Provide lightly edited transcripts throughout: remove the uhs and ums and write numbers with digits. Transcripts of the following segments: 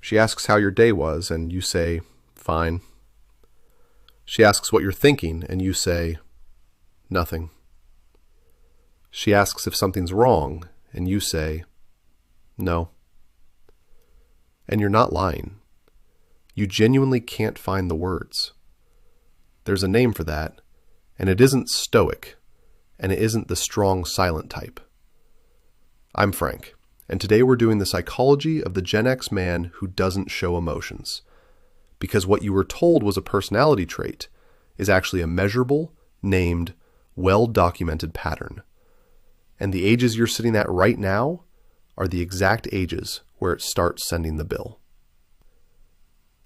She asks how your day was, and you say, fine. She asks what you're thinking, and you say, nothing. She asks if something's wrong, and you say, no. And you're not lying. You genuinely can't find the words. There's a name for that, and it isn't stoic, and it isn't the strong silent type. I'm Frank, and today we're doing the psychology of the Gen X man who doesn't show emotions. Because what you were told was a personality trait is actually a measurable, named, well-documented pattern. And the ages you're sitting at right now are the exact ages where it starts sending the bill.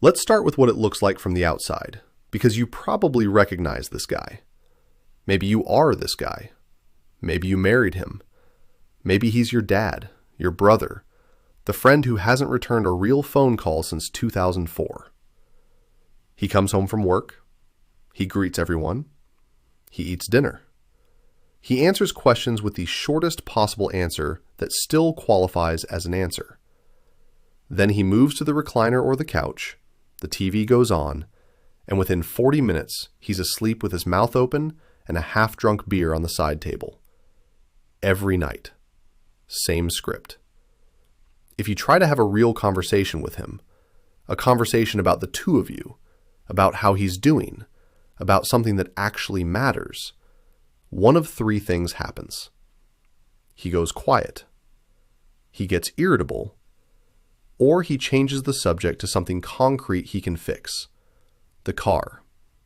Let's start with what it looks like from the outside, because you probably recognize this guy. Maybe you are this guy. Maybe you married him. Maybe he's your dad, your brother, the friend who hasn't returned a real phone call since 2004. He comes home from work. He greets everyone. He eats dinner. He answers questions with the shortest possible answer that still qualifies as an answer. Then he moves to the recliner or the couch, the TV goes on, and within 40 minutes, he's asleep with his mouth open and a half-drunk beer on the side table. Every night. Same script. If you try to have a real conversation with him, a conversation about the two of you, about how he's doing, about something that actually matters, one of three things happens. He goes quiet, he gets irritable, or he changes the subject to something concrete he can fix. The car,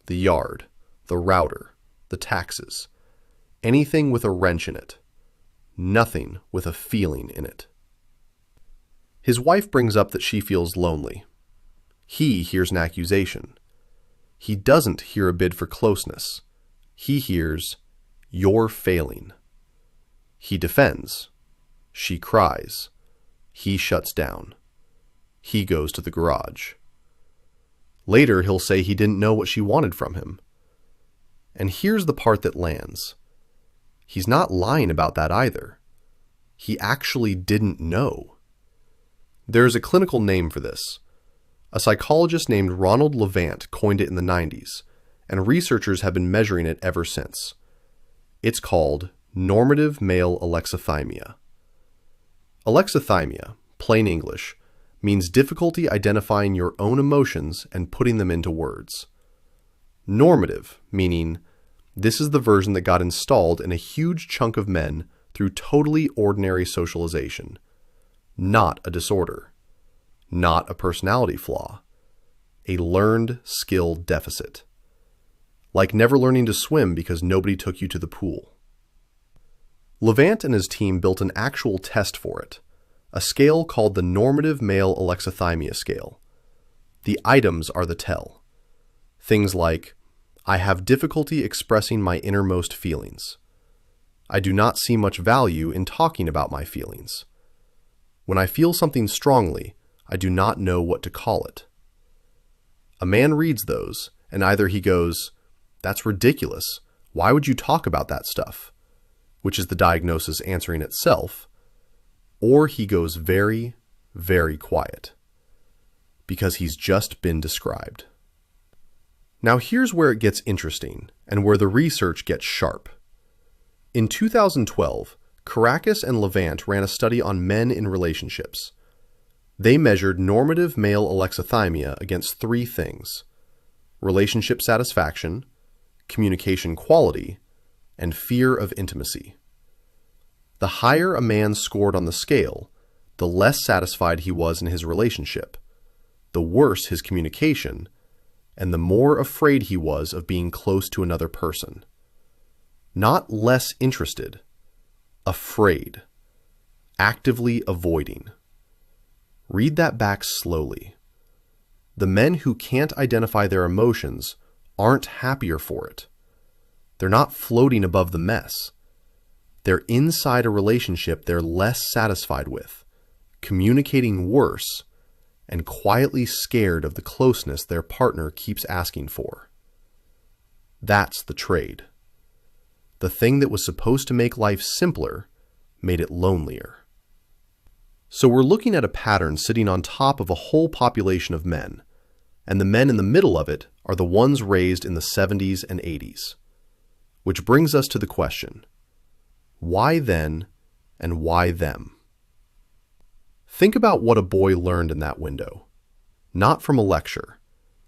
the yard, the router, the taxes, anything with a wrench in it. Nothing with a feeling in it. His wife brings up that she feels lonely. He hears an accusation. He doesn't hear a bid for closeness. He hears, "You're failing." He defends. She cries. He shuts down. He goes to the garage. Later, he'll say he didn't know what she wanted from him. And here's the part that lands. He's not lying about that either. He actually didn't know. There's a clinical name for this. A psychologist named Rummell Levant coined it in the 90s, and researchers have been measuring it ever since. It's called Normative Male Alexithymia. Alexithymia, plain English, means difficulty identifying your own emotions and putting them into words. Normative, meaning this is the version that got installed in a huge chunk of men through totally ordinary socialization. Not a disorder. Not a personality flaw. A learned skill deficit. Like never learning to swim because nobody took you to the pool. Levant and his team built an actual test for it, a scale called the Normative Male Alexithymia Scale. The items are the tell. Things like, I have difficulty expressing my innermost feelings. I do not see much value in talking about my feelings. When I feel something strongly, I do not know what to call it. A man reads those, and either he goes, "That's ridiculous. Why would you talk about that stuff?" which is the diagnosis answering itself, or he goes very, very quiet, because he's just been described. Now here's where it gets interesting, and where the research gets sharp. In 2012, Karakis and Levant ran a study on men in relationships. They measured normative male alexithymia against three things: relationship satisfaction, communication quality, and fear of intimacy. The higher a man scored on the scale, the less satisfied he was in his relationship, the worse his communication, and the more afraid he was of being close to another person. Not less interested, afraid, actively avoiding. Read that back slowly. The men who can't identify their emotions aren't happier for it. They're not floating above the mess. They're inside a relationship they're less satisfied with, communicating worse, and quietly scared of the closeness their partner keeps asking for. That's the trade. The thing that was supposed to make life simpler made it lonelier. So we're looking at a pattern sitting on top of a whole population of men, and the men in the middle of it are the ones raised in the 70s and 80s. Which brings us to the question, why then and why them? Think about what a boy learned in that window. Not from a lecture,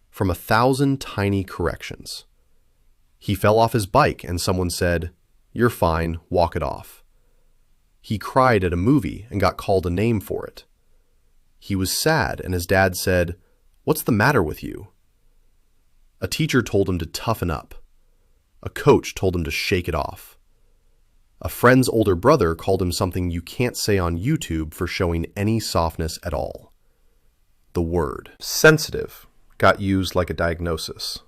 from 1,000 tiny corrections. He fell off his bike and someone said, "You're fine, walk it off." He cried at a movie and got called a name for it. He was sad and his dad said, "What's the matter with you?" A teacher told him to toughen up. A coach told him to shake it off. A friend's older brother called him something you can't say on YouTube for showing any softness at all. The word sensitive got used like a diagnosis.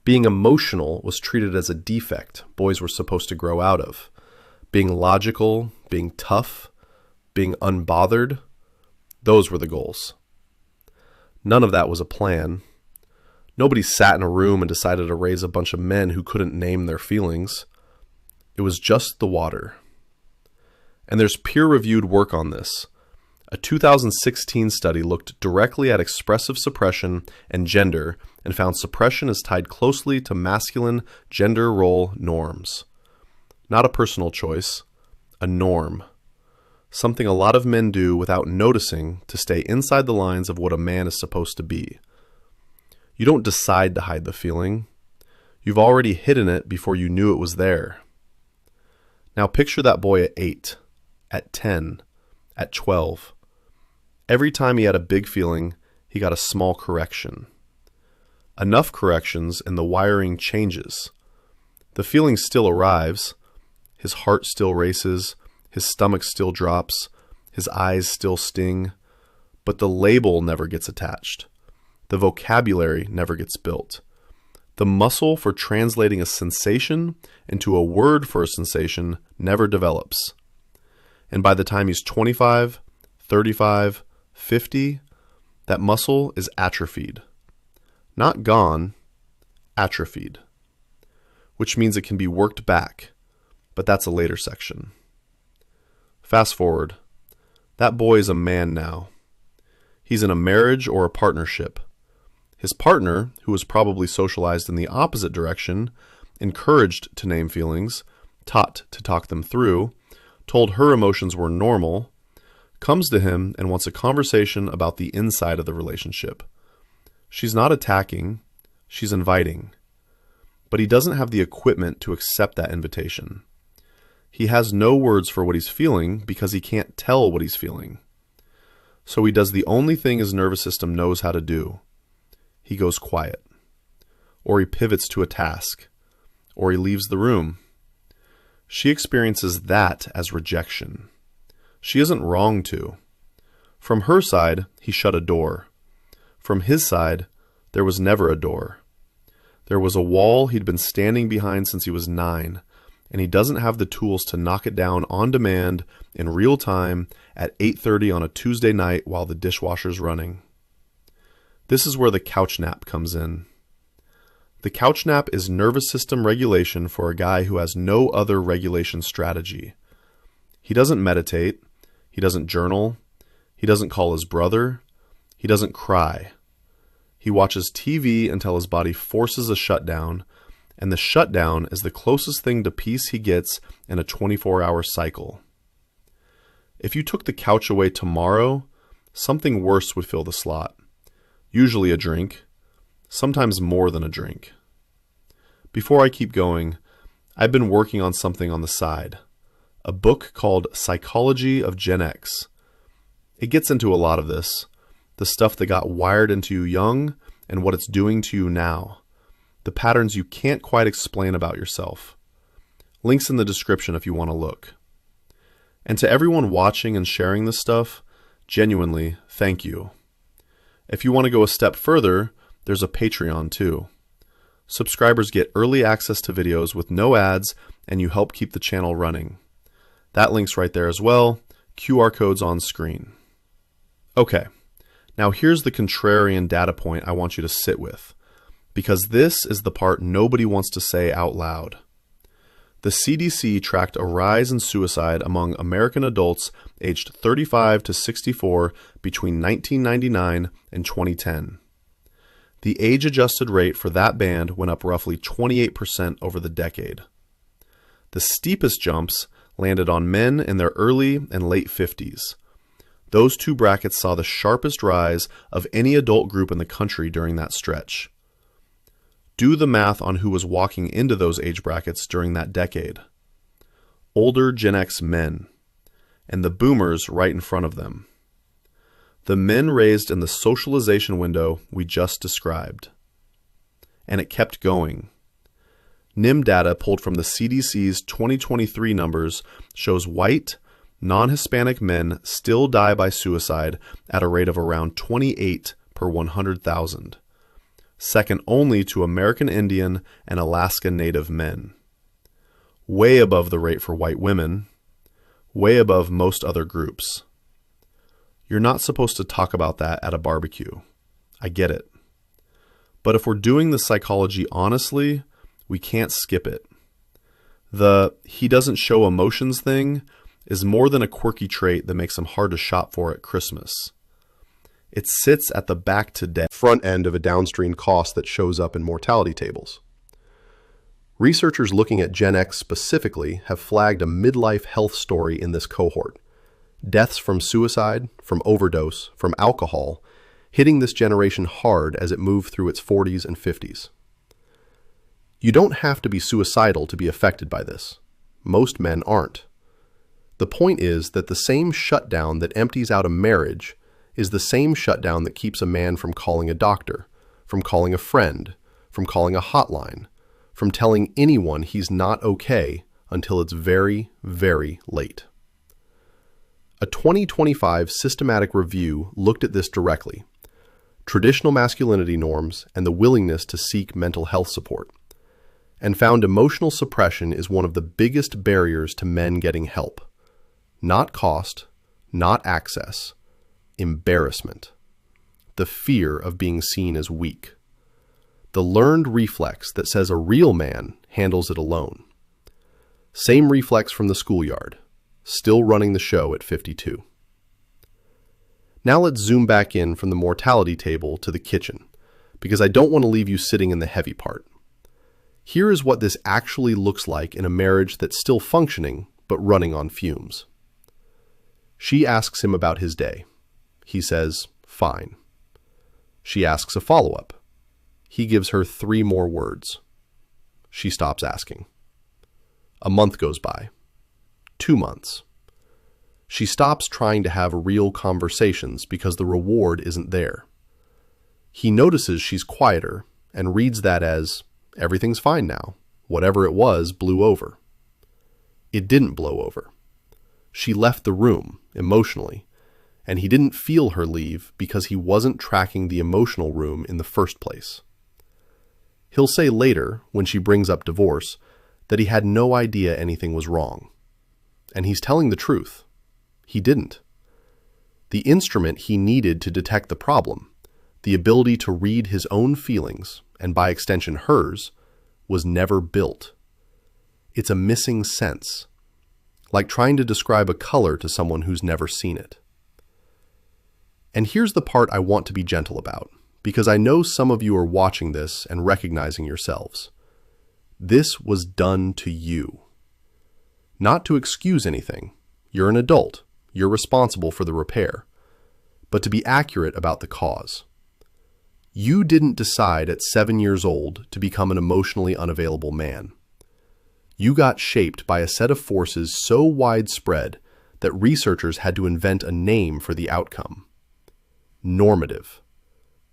Being emotional was treated as a defect boys were supposed to grow out of. Being logical, being tough, being unbothered, those were the goals. None of that was a plan. Nobody sat in a room and decided to raise a bunch of men who couldn't name their feelings. It was just the water. And there's peer-reviewed work on this. A 2016 study looked directly at expressive suppression and gender and found suppression is tied closely to masculine gender role norms. Not a personal choice, a norm. Something a lot of men do without noticing to stay inside the lines of what a man is supposed to be. You don't decide to hide the feeling. You've already hidden it before you knew it was there. Now picture that boy at 8, at 10, at 12. Every time he had a big feeling, he got a small correction. Enough corrections and the wiring changes. The feeling still arrives. His heart still races. His stomach still drops. His eyes still sting. But the label never gets attached. The vocabulary never gets built. The muscle for translating a sensation into a word for a sensation never develops. And by the time he's 25, 35, 50, that muscle is atrophied. Not gone, atrophied. Which means it can be worked back, but that's a later section. Fast forward. That boy is a man now. He's in a marriage or a partnership. His partner, who was probably socialized in the opposite direction, encouraged to name feelings, taught to talk them through, told her emotions were normal, comes to him and wants a conversation about the inside of the relationship. She's not attacking, she's inviting. But he doesn't have the equipment to accept that invitation. He has no words for what he's feeling because he can't tell what he's feeling. So he does the only thing his nervous system knows how to do. He goes quiet, or he pivots to a task, or he leaves the room. She experiences that as rejection. She isn't wrong to. From her side, he shut a door. From his side, there was never a door. There was a wall he'd been standing behind since he was 9, and he doesn't have the tools to knock it down on demand in real time at 8:30 on a Tuesday night while the dishwasher's running. This is where the couch nap comes in. The couch nap is nervous system regulation for a guy who has no other regulation strategy. He doesn't meditate. He doesn't journal. He doesn't call his brother. He doesn't cry. He watches TV until his body forces a shutdown, and the shutdown is the closest thing to peace he gets in a 24-hour cycle. If you took the couch away tomorrow, something worse would fill the slot. Usually a drink, sometimes more than a drink. Before I keep going, I've been working on something on the side, a book called Psychology of Gen X. It gets into a lot of this, the stuff that got wired into you young and what it's doing to you now, the patterns you can't quite explain about yourself. Links in the description if you want to look. And to everyone watching and sharing this stuff, genuinely, thank you. If you want to go a step further, there's a Patreon too. Subscribers get early access to videos with no ads, and you help keep the channel running. That link's right there as well. QR code's on screen. Okay, now here's the contrarian data point I want you to sit with, because this is the part nobody wants to say out loud. The CDC tracked a rise in suicide among American adults aged 35 to 64 between 1999 and 2010. The age-adjusted rate for that band went up roughly 28% over the decade. The steepest jumps landed on men in their early and late 50s. Those two brackets saw the sharpest rise of any adult group in the country during that stretch. Do the math on who was walking into those age brackets during that decade. Older Gen X men, and the boomers right in front of them. The men raised in the socialization window we just described. And it kept going. NIM data pulled from the CDC's 2023 numbers shows white, non-Hispanic men still die by suicide at a rate of around 28 per 100,000. Second only to American Indian and Alaska Native men. Way above the rate for white women, way above most other groups. You're not supposed to talk about that at a barbecue. I get it. But if we're doing the psychology honestly, we can't skip it. The he doesn't show emotions thing is more than a quirky trait that makes him hard to shop for at Christmas. It sits at the back to death front end of a downstream cost that shows up in mortality tables. Researchers looking at Gen X specifically have flagged a midlife health story in this cohort. Deaths from suicide, from overdose, from alcohol, hitting this generation hard as it moved through its 40s and 50s. You don't have to be suicidal to be affected by this. Most men aren't. The point is that the same shutdown that empties out a marriage is the same shutdown that keeps a man from calling a doctor, from calling a friend, from calling a hotline, from telling anyone he's not okay until it's very, very late. A 2025 systematic review looked at this directly, traditional masculinity norms and the willingness to seek mental health support, and found emotional suppression is one of the biggest barriers to men getting help. Not cost, not access, embarrassment. The fear of being seen as weak. The learned reflex that says a real man handles it alone. Same reflex from the schoolyard, still running the show at 52. Now let's zoom back in from the mortality table to the kitchen, because I don't want to leave you sitting in the heavy part. Here is what this actually looks like in a marriage that's still functioning, but running on fumes. She asks him about his day. He says, fine. She asks a follow-up. He gives her 3 more words. She stops asking. A month goes by. 2 months. She stops trying to have real conversations because the reward isn't there. He notices she's quieter and reads that as, everything's fine now. Whatever it was blew over. It didn't blow over. She left the room, emotionally, and he didn't feel her leave because he wasn't tracking the emotional room in the first place. He'll say later, when she brings up divorce, that he had no idea anything was wrong. And he's telling the truth. He didn't. The instrument he needed to detect the problem, the ability to read his own feelings, and by extension hers, was never built. It's a missing sense, like trying to describe a color to someone who's never seen it. And here's the part I want to be gentle about, because I know some of you are watching this and recognizing yourselves. This was done to you. Not to excuse anything. You're an adult. You're responsible for the repair. But to be accurate about the cause. You didn't decide at 7 years old to become an emotionally unavailable man. You got shaped by a set of forces so widespread that researchers had to invent a name for the outcome. Normative,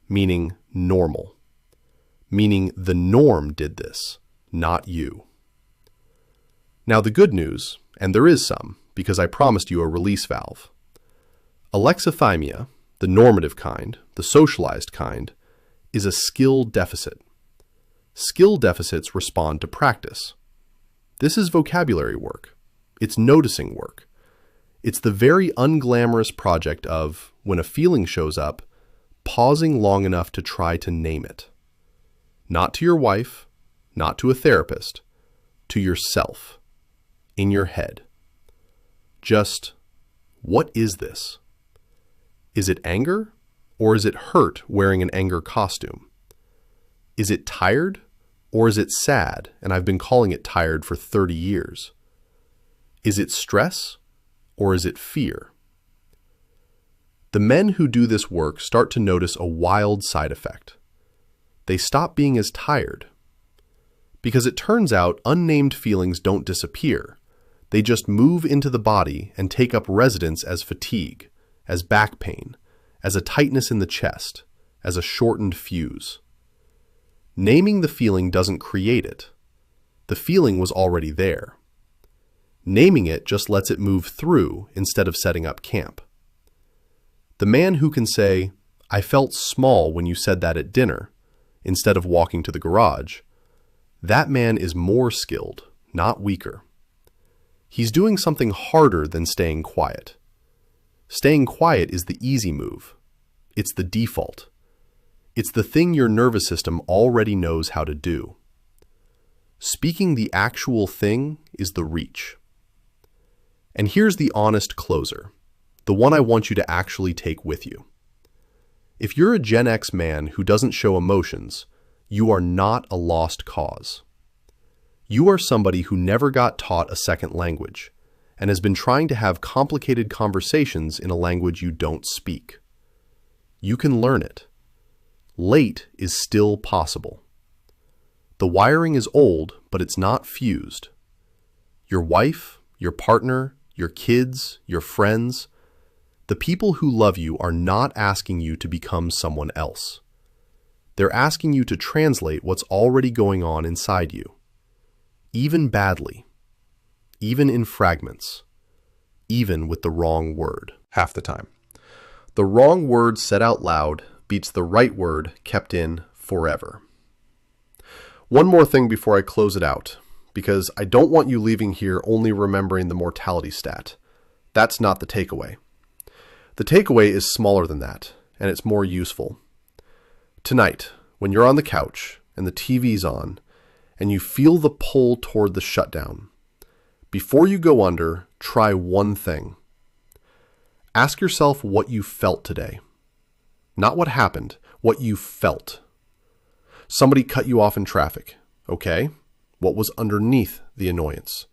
meaning normal, meaning the norm did this, not you. Now the good news, and there is some, because I promised you a release valve. Alexithymia, the normative kind, the socialized kind, is a skill deficit. Skill deficits respond to practice. This is vocabulary work. It's noticing work. It's the very unglamorous project of, when a feeling shows up, pausing long enough to try to name it. Not to your wife, not to a therapist, to yourself in your head. Just, what is this? Is it anger, or is it hurt wearing an anger costume? Is it tired, or is it sad, and I've been calling it tired for 30 years? Is it stress, or is it fear? The men who do this work start to notice a wild side effect. They stop being as tired. Because it turns out unnamed feelings don't disappear. They just move into the body and take up residence as fatigue, as back pain, as a tightness in the chest, as a shortened fuse. Naming the feeling doesn't create it. The feeling was already there. Naming it just lets it move through instead of setting up camp. The man who can say, "I felt small when you said that at dinner," instead of walking to the garage, that man is more skilled, not weaker. He's doing something harder than staying quiet. Staying quiet is the easy move. It's the default. It's the thing your nervous system already knows how to do. Speaking the actual thing is the reach. And here's the honest closer, the one I want you to actually take with you. If you're a Gen X man who doesn't show emotions, you are not a lost cause. You are somebody who never got taught a second language and has been trying to have complicated conversations in a language you don't speak. You can learn it. Late is still possible. The wiring is old, but it's not fused. Your wife, your partner, your kids, your friends, the people who love you are not asking you to become someone else. They're asking you to translate what's already going on inside you. Even badly. Even in fragments. Even with the wrong word. Half the time. The wrong word said out loud beats the right word kept in forever. One more thing before I close it out, because I don't want you leaving here only remembering the mortality stat. That's not the takeaway. The takeaway is smaller than that, and it's more useful. Tonight, when you're on the couch and the TV's on, and you feel the pull toward the shutdown, before you go under, try one thing. Ask yourself what you felt today. Not what happened, what you felt. Somebody cut you off in traffic. Okay, what was underneath the annoyance?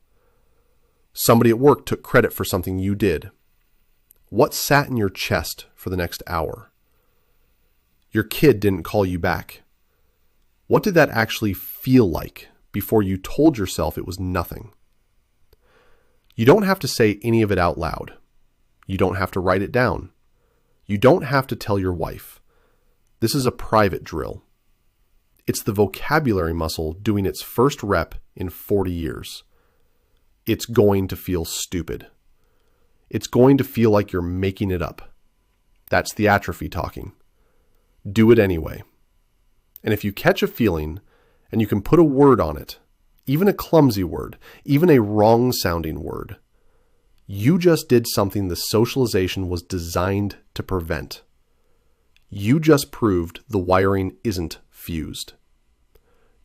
Somebody at work took credit for something you did. What sat in your chest for the next hour? Your kid didn't call you back. What did that actually feel like before you told yourself it was nothing? You don't have to say any of it out loud. You don't have to write it down. You don't have to tell your wife. This is a private drill. It's the vocabulary muscle doing its first rep in 40 years. It's going to feel stupid. It's going to feel like you're making it up. That's the atrophy talking. Do it anyway. And if you catch a feeling and you can put a word on it, even a clumsy word, even a wrong-sounding word, you just did something the socialization was designed to prevent. You just proved the wiring isn't fused.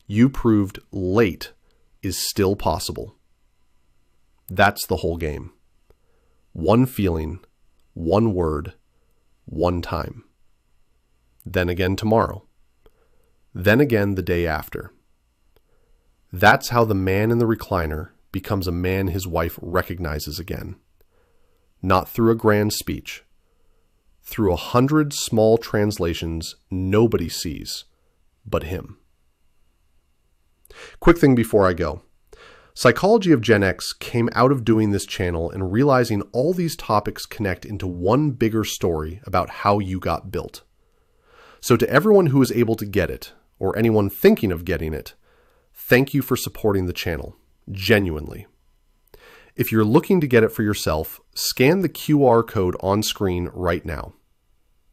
You proved late is still possible. That's the whole game. One feeling, one word, one time. Then again tomorrow. Then again the day after. That's how the man in the recliner becomes a man his wife recognizes again. Not through a grand speech. Through 100 small translations nobody sees but him. Quick thing before I go. Psychology of Gen X came out of doing this channel and realizing all these topics connect into one bigger story about how you got built. So to everyone who is able to get it, or anyone thinking of getting it, thank you for supporting the channel, genuinely. If you're looking to get it for yourself, scan the QR code on screen right now.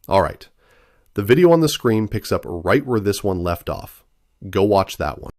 All right, the video on the screen picks up right where this one left off. Go watch that one.